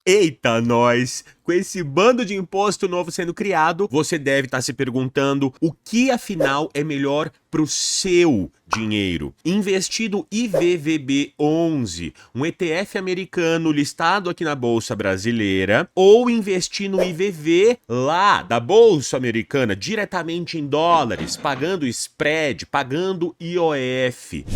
Eita, nós! Com esse bando de imposto novo sendo criado, você deve estar se perguntando o que afinal é melhor para o seu dinheiro. Investir no IVVB11, um ETF americano listado aqui na Bolsa Brasileira, ou investir no IVV lá da Bolsa Americana, diretamente em dólares, pagando spread, pagando IOF.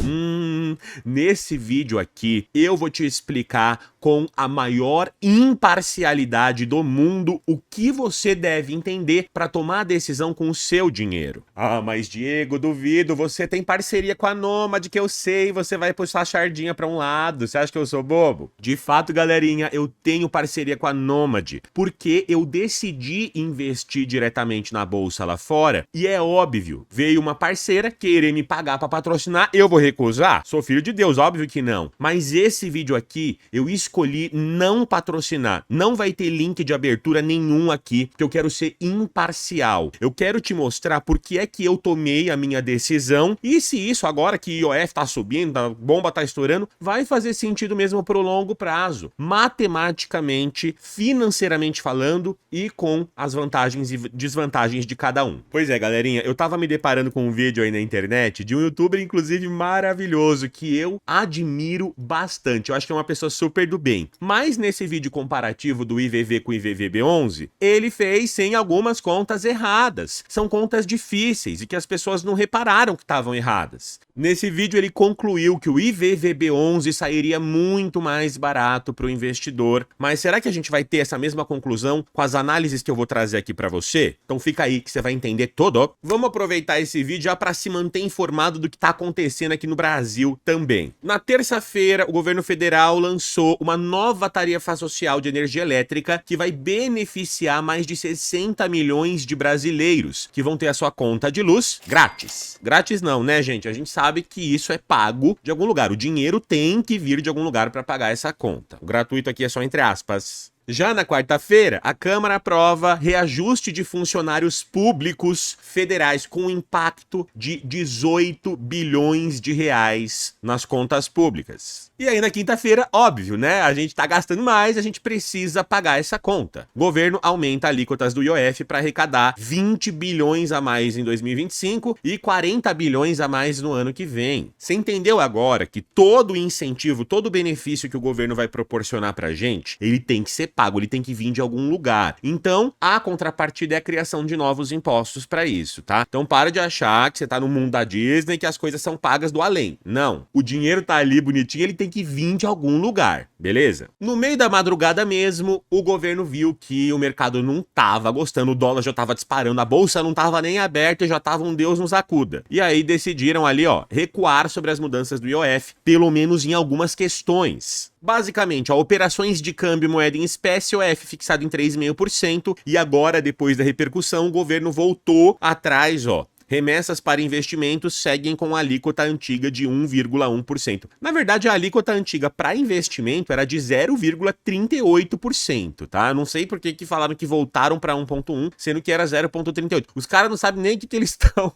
Nesse vídeo aqui, eu vou te explicar com a maior imparcialidade do mundo o que você deve entender para tomar a decisão com o seu dinheiro. Ah, mas Diego, duvido, você tem parceria com a Nômade que eu sei, você vai puxar a sardinha para um lado, você acha que eu sou bobo? De fato, galerinha, eu tenho parceria com a Nômade, porque eu decidi investir diretamente na bolsa lá fora e é óbvio, veio uma parceira querer me pagar para patrocinar, eu vou recusar? Sou filho de Deus, óbvio que não. Mas esse vídeo aqui, eu escolhi não patrocinar, não vai ter link de abertura nenhum aqui, porque eu quero ser imparcial. Eu quero te mostrar por que é que eu tomei a minha decisão e se isso agora que o IOF tá subindo, a bomba tá estourando, vai fazer sentido mesmo pro longo prazo, matematicamente, financeiramente falando e com as vantagens e desvantagens de cada um. Pois é, galerinha, eu tava me deparando com um vídeo aí na internet de um youtuber, inclusive, maravilhoso, que eu admiro bastante. Eu acho que é uma pessoa super do bem. Mas nesse vídeo comparativo do IVV com o IVVB11, ele fez sem algumas contas erradas. São contas difíceis e que as pessoas não repararam que estavam erradas. Nesse vídeo ele concluiu que o IVVB11 sairia muito mais barato para o investidor. Mas será que a gente vai ter essa mesma conclusão com as análises que eu vou trazer aqui para você? Então fica aí que você vai entender tudo. Vamos aproveitar esse vídeo já para se manter informado do que está acontecendo aqui no Brasil também. Na terça-feira, o governo federal lançou uma nova tarifa social de energia elétrica que vai beneficiar mais de 60 milhões de brasileiros que vão ter a sua conta de luz grátis. Grátis não, né, gente? A gente sabe que isso é pago de algum lugar. O dinheiro tem que vir de algum lugar para pagar essa conta. O gratuito aqui é só entre aspas. Já na quarta-feira, a Câmara aprova reajuste de funcionários públicos federais com impacto de 18 bilhões de reais nas contas públicas. E aí na quinta-feira, óbvio, né? A gente tá gastando mais, a gente precisa pagar essa conta. O governo aumenta alíquotas do IOF para arrecadar 20 bilhões a mais em 2025 e 40 bilhões a mais no ano que vem. Você entendeu agora que todo o incentivo, todo o benefício que o governo vai proporcionar pra gente, ele tem que ser pago, ele tem que vir de algum lugar. Então, a contrapartida é a criação de novos impostos para isso, tá? Então, para de achar que você tá no mundo da Disney e que as coisas são pagas do além. Não. O dinheiro tá ali bonitinho, ele tem que vir de algum lugar, beleza? No meio da madrugada mesmo, o governo viu que o mercado não tava gostando, o dólar já tava disparando, a bolsa não tava nem aberta e já tava um Deus nos acuda. E aí decidiram ali, ó, recuar sobre as mudanças do IOF, pelo menos em algumas questões. Basicamente, ó, operações de câmbio moeda em espécie, IOF fixado em 3,5%, e agora, depois da repercussão, o governo voltou atrás, ó. Remessas para investimentos seguem com a alíquota antiga de 1,1%. Na verdade, a alíquota antiga para investimento era de 0,38%, tá? Não sei por que falaram que voltaram para 1,1%, sendo que era 0,38%. Os caras não sabem nem o que eles estão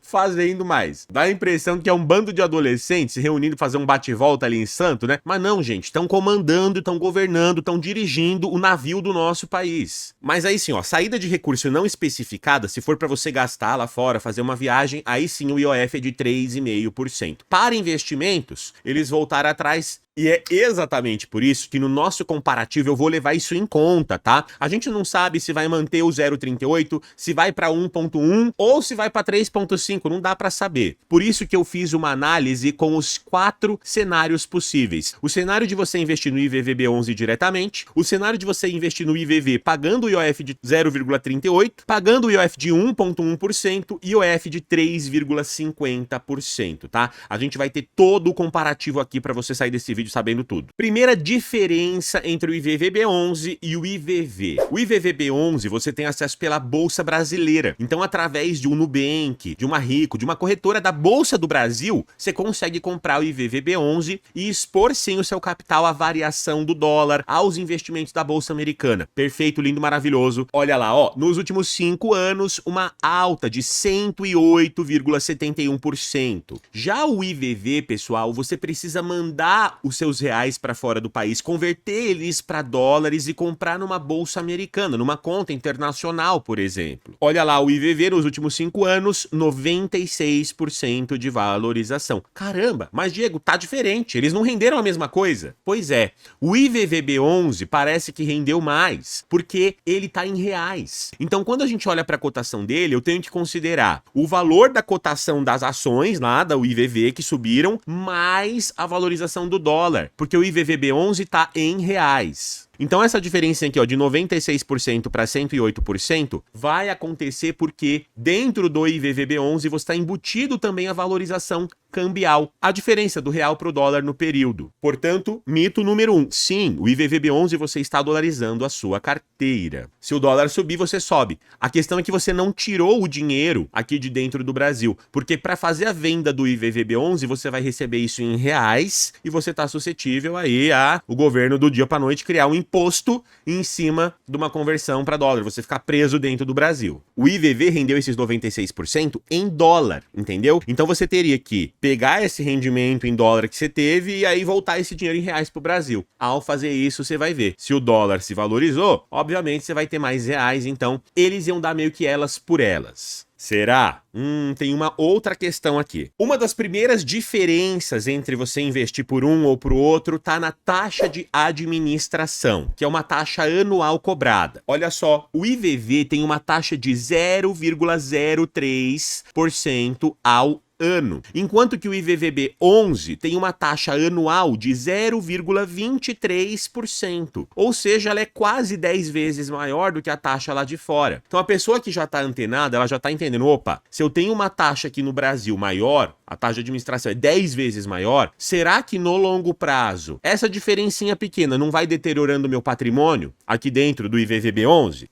fazendo mais. Dá a impressão que é um bando de adolescentes se reunindo para fazer um bate-volta ali em Santo, né? Mas não, gente, estão comandando, estão governando, estão dirigindo o navio do nosso país. Mas aí sim, ó, saída de recurso não especificada, se for para você gastar lá fora, fazer uma viagem, aí sim o IOF é de 3,5%. Para investimentos, eles voltaram atrás. E é exatamente por isso que no nosso comparativo eu vou levar isso em conta, tá? A gente não sabe se vai manter o 0,38, se vai para 1,1 ou se vai para 3,5, não dá para saber. Por isso que eu fiz uma análise com os 4 cenários possíveis. O cenário de você investir no IVVB11 diretamente, o cenário de você investir no IVV pagando o IOF de 0,38, pagando o IOF de 1,1% e o IOF de 3,50%, tá? A gente vai ter todo o comparativo aqui para você sair desse vídeo sabendo tudo. Primeira diferença entre o IVVB11 e o IVV. O IVVB11 você tem acesso pela Bolsa Brasileira. Então, através de um Nubank, de uma Rico, de uma corretora da Bolsa do Brasil, você consegue comprar o IVVB11 e expor sim o seu capital à variação do dólar, aos investimentos da Bolsa Americana. Perfeito, lindo, maravilhoso. Olha lá, ó, nos últimos 5 anos, uma alta de 108,71%. Já o IVV, pessoal, você precisa mandar o seus reais para fora do país, converter eles para dólares e comprar numa bolsa americana, numa conta internacional, por exemplo. Olha lá, o IVV nos últimos 5 anos, 96% de valorização. Caramba, mas Diego, tá diferente, eles não renderam a mesma coisa. Pois é, o IVVB11 parece que rendeu mais, porque ele tá em reais. Então, quando a gente olha para a cotação dele, eu tenho que considerar o valor da cotação das ações lá, da IVV, que subiram, mais a valorização do dólar, porque o IVVB11 tá em reais. Então essa diferença aqui, ó, de 96% para 108% vai acontecer porque dentro do IVVB11 você está embutido também a valorização cambial, a diferença do real para o dólar no período. Portanto, mito número 1, sim, o IVVB11 você está dolarizando a sua carteira. Se o dólar subir, você sobe. A questão é que você não tirou o dinheiro aqui de dentro do Brasil, porque para fazer a venda do IVVB11 você vai receber isso em reais e você está suscetível aí a o governo do dia para noite criar um imposto em cima de uma conversão para dólar, você ficar preso dentro do Brasil. O IVV rendeu esses 96% em dólar, entendeu? Então você teria que pegar esse rendimento em dólar que você teve e aí voltar esse dinheiro em reais para o Brasil. Ao fazer isso, você vai ver. Se o dólar se valorizou, obviamente você vai ter mais reais, então eles iam dar meio que elas por elas. Será? Tem uma outra questão aqui. Uma das primeiras diferenças entre você investir por um ou por outro tá na taxa de administração, que é uma taxa anual cobrada. Olha só, o IVV tem uma taxa de 0,03% ao ano, enquanto que o IVVB11 tem uma taxa anual de 0,23%, ou seja, ela é quase 10 vezes maior do que a taxa lá de fora. Então a pessoa que já está antenada, ela já está entendendo, opa, se eu tenho uma taxa aqui no Brasil maior, a taxa de administração é 10 vezes maior, será que no longo prazo essa diferencinha pequena não vai deteriorando meu patrimônio aqui dentro do IVVB11?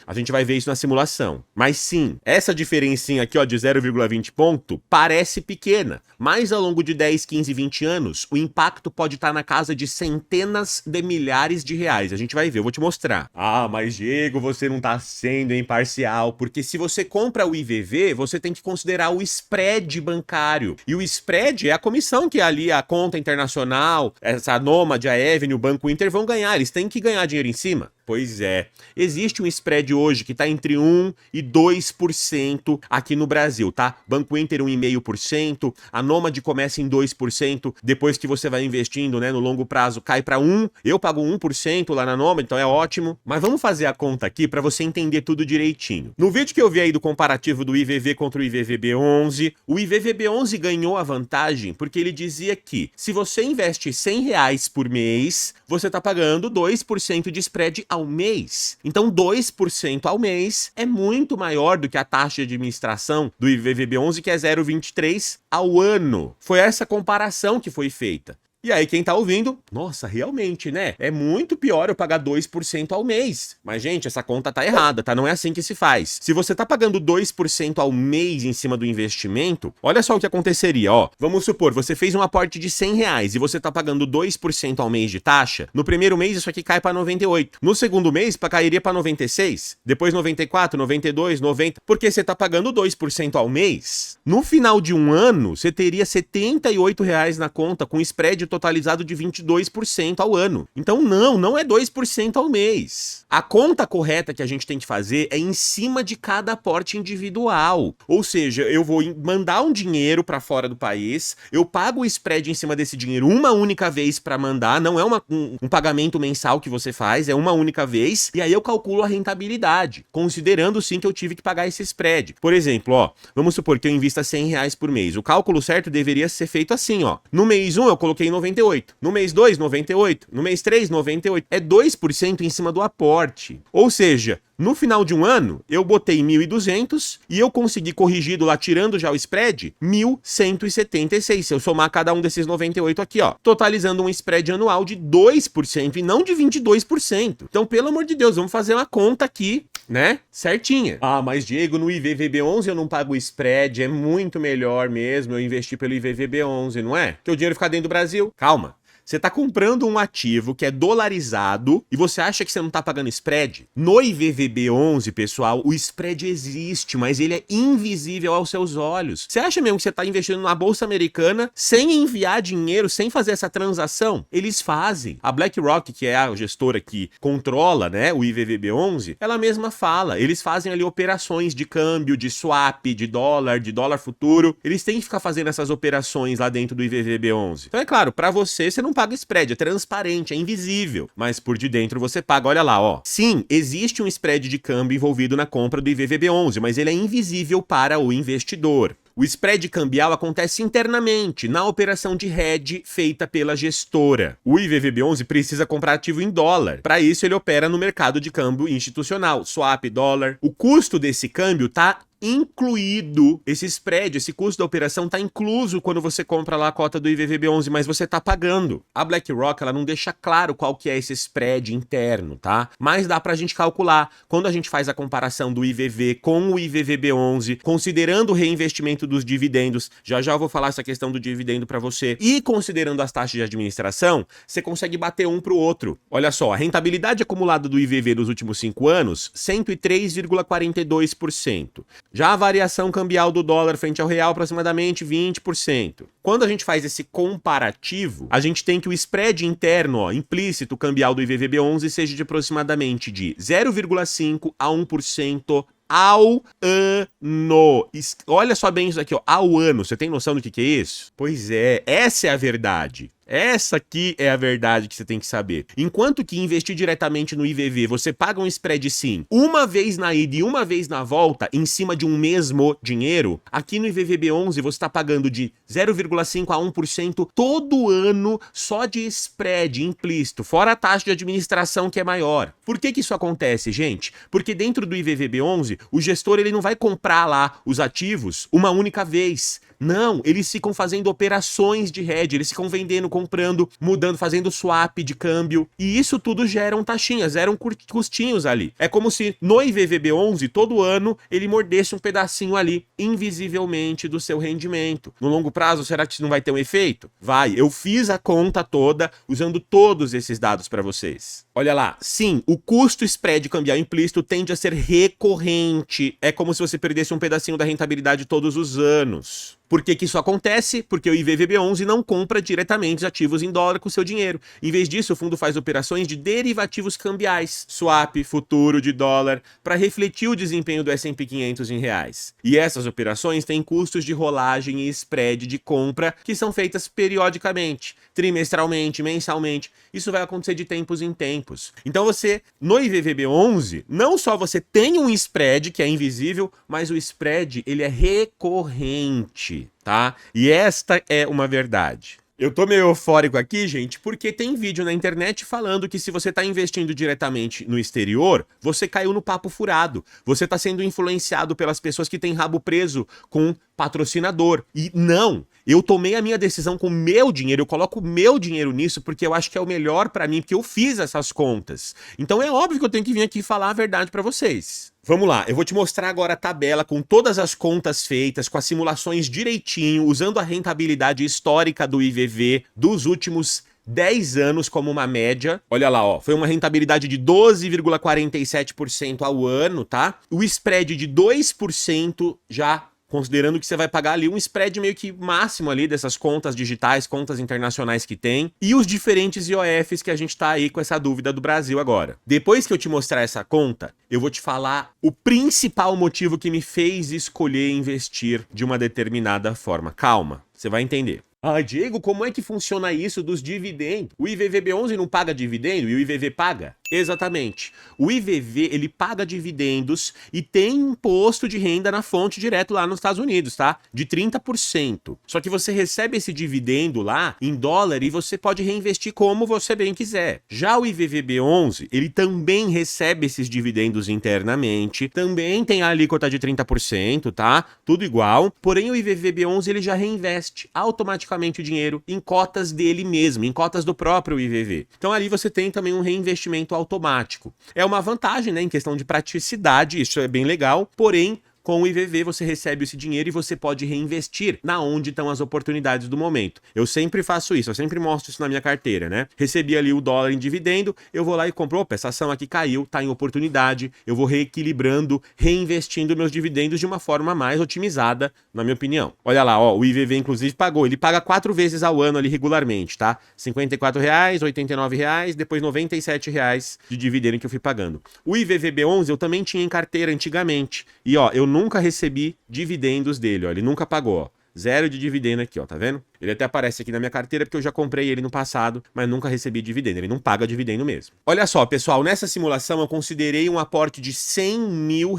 A gente vai ver isso na simulação. Mas sim, essa diferencinha aqui, ó, de 0,20 ponto parece pequena, mas ao longo de 10, 15, 20 anos, o impacto pode estar na casa de centenas de milhares de reais. A gente vai ver, eu vou te mostrar. Ah, mas Diego, você não está sendo imparcial, porque se você compra o IVV, você tem que considerar o spread bancário. E o spread é a comissão que ali a conta internacional, essa Nomad, a Avenue, o Banco Inter vão ganhar. Eles têm que ganhar dinheiro em cima. Pois é, existe um spread hoje que está entre 1% e 2% aqui no Brasil, tá? Banco Inter 1,5%, a Nomad começa em 2%, depois que você vai investindo, né, no longo prazo cai para 1%, eu pago 1% lá na Nomad, então é ótimo. Mas vamos fazer a conta aqui para você entender tudo direitinho. No vídeo que eu vi aí do comparativo do IVV contra o IVVB11, o IVVB11 ganhou a vantagem porque ele dizia que se você investe R$100 por mês, você está pagando 2% de spread ao mês. Então 2% ao mês é muito maior do que a taxa de administração do IVVB11, que é 0,23 ao ano. Foi essa comparação que foi feita. E aí quem tá ouvindo, nossa, realmente, né? É muito pior eu pagar 2% ao mês. Mas, gente, essa conta tá errada, tá? Não é assim que se faz. Se você tá pagando 2% ao mês em cima do investimento, olha só o que aconteceria, ó. Vamos supor, você fez um aporte de R$100 e você tá pagando 2% ao mês de taxa. No primeiro mês isso aqui cai para 98. No segundo mês cairia para 96. Depois 94, 92, 90. Porque você tá pagando 2% ao mês. No final de um ano, você teria R$78 na conta com spread totalizado de 22% ao ano. Então não é 2% ao mês. A conta correta que a gente tem que fazer é em cima de cada aporte individual. Ou seja, eu vou mandar um dinheiro para fora do país, eu pago o spread em cima desse dinheiro uma única vez para mandar, não é um pagamento mensal que você faz, é uma única vez, e aí eu calculo a rentabilidade, considerando sim que eu tive que pagar esse spread. Por exemplo, ó, vamos supor que eu invista R$100 por mês. O cálculo certo deveria ser feito assim, ó. No mês 1 eu coloquei 98. No mês 2, 98. No mês 3, 98. É 2% em cima do aporte. Ou seja, no final de um ano, eu botei 1.200 e eu consegui corrigido lá, tirando já o spread, 1.176. Se eu somar cada um desses 98 aqui, ó, totalizando um spread anual de 2% e não de 22%. Então, pelo amor de Deus, vamos fazer uma conta aqui, né, certinha. Ah, mas Diego, no IVVB11 eu não pago o spread, é muito melhor mesmo eu investir pelo IVVB11, não é? Porque o dinheiro fica dentro do Brasil. Calma. Você tá comprando um ativo que é dolarizado e você acha que você não tá pagando spread? No IVVB11, pessoal, o spread existe, mas ele é invisível aos seus olhos. Você acha mesmo que você tá investindo na Bolsa Americana sem enviar dinheiro, sem fazer essa transação? Eles fazem. A BlackRock, que é a gestora que controla, né, o IVVB11, ela mesma fala. Eles fazem ali operações de câmbio, de swap, de dólar futuro. Eles têm que ficar fazendo essas operações lá dentro do IVVB11. Então é claro, para você não paga spread, é transparente, é invisível, mas por de dentro você paga. Olha lá, ó. Sim, existe um spread de câmbio envolvido na compra do IVVB11, mas ele é invisível para o investidor. O spread cambial acontece internamente, na operação de hedge feita pela gestora. O IVVB11 precisa comprar ativo em dólar. Para isso, ele opera no mercado de câmbio institucional, swap, dólar. O custo desse câmbio está incluído, esse spread, esse custo da operação está incluso quando você compra lá a cota do IVVB11, mas você está pagando. A BlackRock, ela não deixa claro qual que é esse spread interno, tá? Mas dá pra gente calcular. Quando a gente faz a comparação do IVV com o IVVB11, considerando o reinvestimento dos dividendos, já eu vou falar essa questão do dividendo para você, e considerando as taxas de administração, você consegue bater um pro outro. Olha só, a rentabilidade acumulada do IVV nos últimos 5 anos, 103,42%. Já a variação cambial do dólar frente ao real, aproximadamente 20%. Quando a gente faz esse comparativo, a gente tem que o spread interno, ó, implícito cambial do IVVB11 seja de aproximadamente de 0,5 a 1% ao ano. Olha só bem isso aqui, ó, ao ano. Você tem noção do que é isso? Pois é, essa é a verdade. Essa aqui é a verdade que você tem que saber. Enquanto que investir diretamente no IVV, você paga um spread sim, uma vez na ida e uma vez na volta, em cima de um mesmo dinheiro, aqui no IVVB11 você está pagando de 0,5 a 1% todo ano só de spread implícito, fora a taxa de administração que é maior. Por que isso acontece, gente? Porque dentro do IVVB11, o gestor ele não vai comprar lá os ativos uma única vez. Não, eles ficam fazendo operações de hedge, eles ficam vendendo, comprando, mudando, fazendo swap de câmbio. E isso tudo geram taxinhas, geram custinhos ali. É como se no IVVB11, todo ano, ele mordesse um pedacinho ali, invisivelmente, do seu rendimento. No longo prazo, será que isso não vai ter um efeito? Vai, eu fiz a conta toda usando todos esses dados para vocês. Olha lá, sim, o custo spread cambial implícito tende a ser recorrente. É como se você perdesse um pedacinho da rentabilidade todos os anos. Por que isso acontece? Porque o IVVB11 não compra diretamente ativos em dólar com seu dinheiro. Em vez disso, o fundo faz operações de derivativos cambiais, swap, futuro de dólar, para refletir o desempenho do S&P 500 em reais. E essas operações têm custos de rolagem e spread de compra que são feitas periodicamente, trimestralmente, mensalmente. Isso vai acontecer de tempos em tempos. Então você, no IVVB11, não só você tem um spread que é invisível, mas o spread ele é recorrente. Tá? E esta é uma verdade. Eu tô meio eufórico aqui, gente, porque tem vídeo na internet falando que se você tá investindo diretamente no exterior, você caiu no papo furado. Você tá sendo influenciado pelas pessoas que têm rabo preso com patrocinador. E não, eu tomei a minha decisão com o meu dinheiro, eu coloco o meu dinheiro nisso porque eu acho que é o melhor pra mim, porque eu fiz essas contas. Então é óbvio que eu tenho que vir aqui falar a verdade pra vocês. Vamos lá, eu vou te mostrar agora a tabela com todas as contas feitas, com as simulações direitinho, usando a rentabilidade histórica do IVV dos últimos 10 anos como uma média. Olha lá, ó, foi uma rentabilidade de 12,47% ao ano, tá? O spread de 2% já, considerando que você vai pagar ali um spread meio que máximo ali dessas contas digitais, contas internacionais que tem, e os diferentes IOFs que a gente tá aí com essa dúvida do Brasil agora. Depois que eu te mostrar essa conta, eu vou te falar o principal motivo que me fez escolher investir de uma determinada forma. Calma, você vai entender. Ah, Diego, como é que funciona isso dos dividendos? O IVVB11 não paga dividendo e o IVV paga? Exatamente. O IVV, ele paga dividendos e tem imposto de renda na fonte direto lá nos Estados Unidos, tá? De 30%. Só que você recebe esse dividendo lá em dólar e você pode reinvestir como você bem quiser. Já o IVVB11, ele também recebe esses dividendos internamente, também tem a alíquota de 30%, tá? Tudo igual. Porém, o IVVB11, ele já reinveste automaticamente o dinheiro em cotas dele mesmo, em cotas do próprio IVV. Então ali você tem também um reinvestimento automático. É uma vantagem, né, em questão de praticidade, isso é bem legal, porém, com o IVV você recebe esse dinheiro e você pode reinvestir na onde estão as oportunidades do momento. Eu sempre faço isso, eu sempre mostro isso na minha carteira, né? Recebi ali o dólar em dividendo, eu vou lá e compro, opa, essa ação aqui caiu, tá em oportunidade, eu vou reequilibrando, reinvestindo meus dividendos de uma forma mais otimizada, na minha opinião. Olha lá, ó, o IVV inclusive pagou, ele paga 4 vezes ao ano ali regularmente, tá? R$ 54,00, R$ 89,00, depois R$ 97,00 de dividendo que eu fui pagando. O IVVB11 eu também tinha em carteira antigamente, e ó, eu nunca recebi dividendos dele, ó, ele nunca pagou, ó. 0 de dividendo aqui, ó, tá vendo? Ele até aparece aqui na minha carteira porque eu já comprei ele no passado, mas nunca recebi dividendo. Ele não paga dividendo mesmo. Olha só, pessoal, nessa simulação eu considerei um aporte de R$100 mil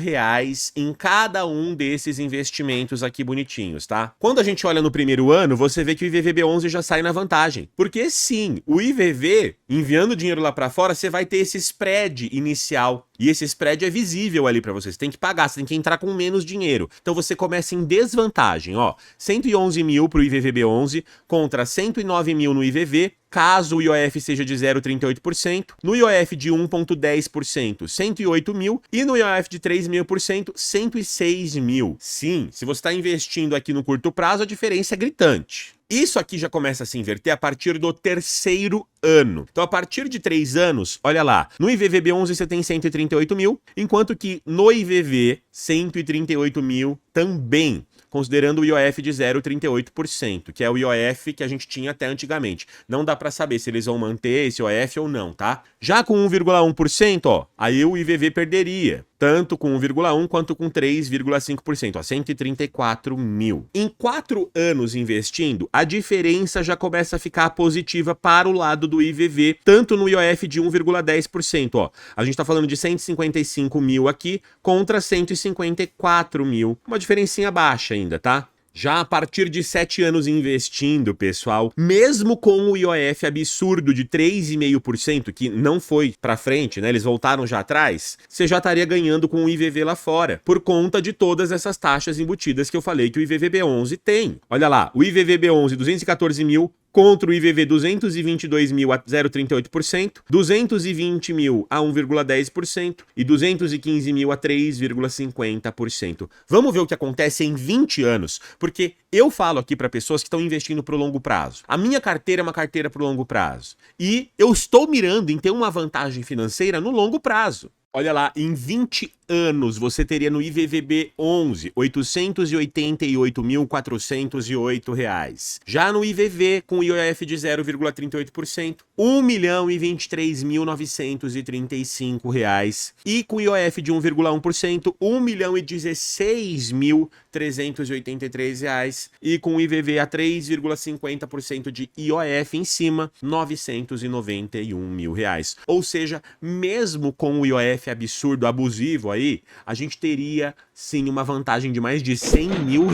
em cada um desses investimentos aqui bonitinhos, tá? Quando a gente olha no primeiro ano, você vê que o IVVB11 já sai na vantagem. Porque sim, o IVV, enviando dinheiro lá pra fora, você vai ter esse spread inicial. E esse spread é visível ali pra você. Você tem que pagar, você tem que entrar com menos dinheiro. Então você começa em desvantagem, ó. 111 mil pro IVVB11 contra 109 mil no IVV, caso o IOF seja de 0,38%, no IOF de 1,10%, 108 mil, e no IOF de 3,5%, 106 mil. Sim, se você está investindo aqui no curto prazo, a diferença é gritante. Isso aqui já começa a se inverter a partir do terceiro ano. Então, a partir de 3 anos, olha lá, no IVVB11 você tem 138 mil, enquanto que no IVV, 138 mil também, considerando o IOF de 0,38%, que é o IOF que a gente tinha até antigamente. Não dá para saber se eles vão manter esse IOF ou não, tá? Já com 1,1%, ó, aí o IVV perderia, tanto com 1,1% quanto com 3,5%, ó, 134 mil. Em 4 anos investindo, a diferença já começa a ficar positiva para o lado do IVV, tanto no IOF de 1,10%, ó. A gente tá falando de 155 mil aqui contra 154 mil, uma diferencinha baixa ainda, tá? Já a partir de 7 anos investindo, pessoal, mesmo com o IOF absurdo de 3,5%, que não foi pra frente, né? Eles voltaram já atrás, você já estaria ganhando com o IVV lá fora, por conta de todas essas taxas embutidas que eu falei que o IVVB11 tem. Olha lá, o IVVB11, 214 mil, contra o IVV 222 mil a 0,38%, 220 mil a 1,10% e 215 mil a 3,50%. Vamos ver o que acontece em 20 anos, porque eu falo aqui para pessoas que estão investindo para o longo prazo. A minha carteira é uma carteira para o longo prazo e eu estou mirando em ter uma vantagem financeira no longo prazo. Olha lá, em 20 anos você teria no IVVB11 R$ 888.408. Já no IVV, com IOF de 0,38%, R$ 1.023.935. E com IOF de 1,1%, R$ 1.016.383. E com IVV a 3,50% de IOF em cima, R$ 991 mil. Ou seja, mesmo com o IOF absurdo, abusivo aí, a gente teria sim uma vantagem de mais de R$100 mil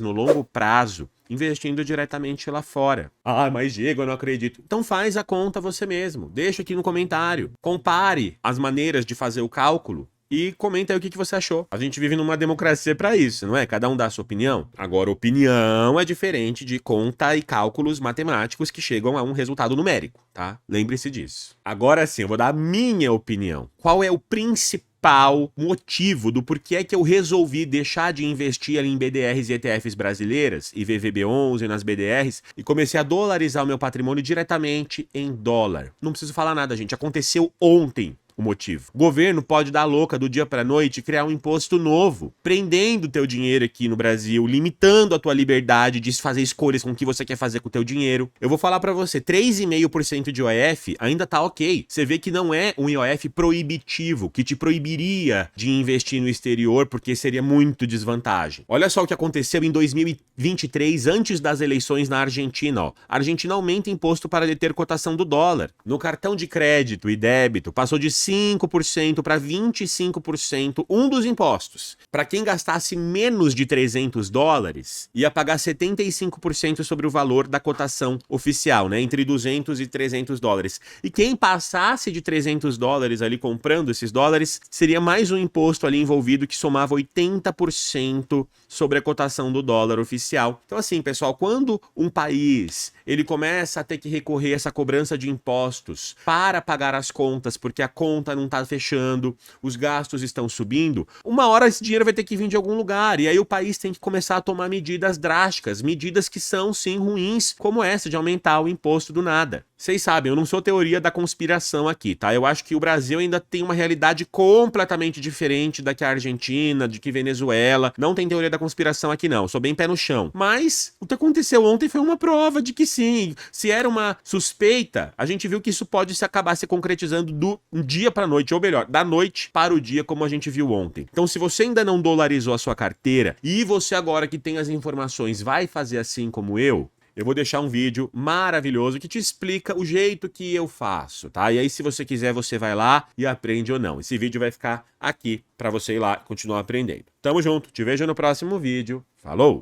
no longo prazo, investindo diretamente lá fora. Ah, mas Diego, eu não acredito. Então faz a conta você mesmo, deixa aqui no comentário, compare as maneiras de fazer o cálculo e comenta aí o que você achou. A gente vive numa democracia para isso, não é? Cada um dá a sua opinião. Agora, opinião é diferente de conta e cálculos matemáticos que chegam a um resultado numérico, tá? Lembre-se disso. Agora sim, eu vou dar a minha opinião. Qual é o principal motivo do porquê é que eu resolvi deixar de investir ali em BDRs e ETFs brasileiras e VVB11 nas BDRs e comecei a dolarizar o meu patrimônio diretamente em dólar? Não preciso falar nada, gente. Aconteceu ontem. O motivo. O governo pode dar louca do dia para noite e criar um imposto novo, prendendo teu dinheiro aqui no Brasil, limitando a tua liberdade de fazer escolhas com o que você quer fazer com o teu dinheiro. Eu vou falar para você, 3,5% de IOF ainda tá ok. Você vê que não é um IOF proibitivo, que te proibiria de investir no exterior, porque seria muito desvantagem. Olha só o que aconteceu em 2023, antes das eleições na Argentina. Ó. A Argentina aumenta imposto para deter cotação do dólar. No cartão de crédito e débito, passou de 5% para 25% um dos impostos. Para quem gastasse menos de $300, ia pagar 75% sobre o valor da cotação oficial, né? Entre 200 e $300. E quem passasse de $300 ali comprando esses dólares, seria mais um imposto ali envolvido que somava 80% sobre a cotação do dólar oficial. Então assim, pessoal, quando um país ele começa a ter que recorrer a essa cobrança de impostos para pagar as contas, porque a conta conta não tá fechando, os gastos estão subindo, uma hora esse dinheiro vai ter que vir de algum lugar, e aí o país tem que começar a tomar medidas drásticas, medidas que são sim ruins, como essa de aumentar o imposto do nada. Vocês sabem, eu não sou teoria da conspiração aqui, tá? Eu acho que o Brasil ainda tem uma realidade completamente diferente da que a Argentina, de que Venezuela. Não tem teoria da conspiração aqui não, eu sou bem pé no chão. Mas o que aconteceu ontem foi uma prova de que sim, se era uma suspeita, a gente viu que isso pode acabar se concretizando do dia para noite, ou melhor, da noite para o dia, como a gente viu ontem. Então, se você ainda não dolarizou a sua carteira e você agora que tem as informações vai fazer assim como eu vou deixar um vídeo maravilhoso que te explica o jeito que eu faço, tá? E aí, se você quiser, você vai lá e aprende ou não. Esse vídeo vai ficar aqui para você ir lá e continuar aprendendo. Tamo junto, te vejo no próximo vídeo. Falou!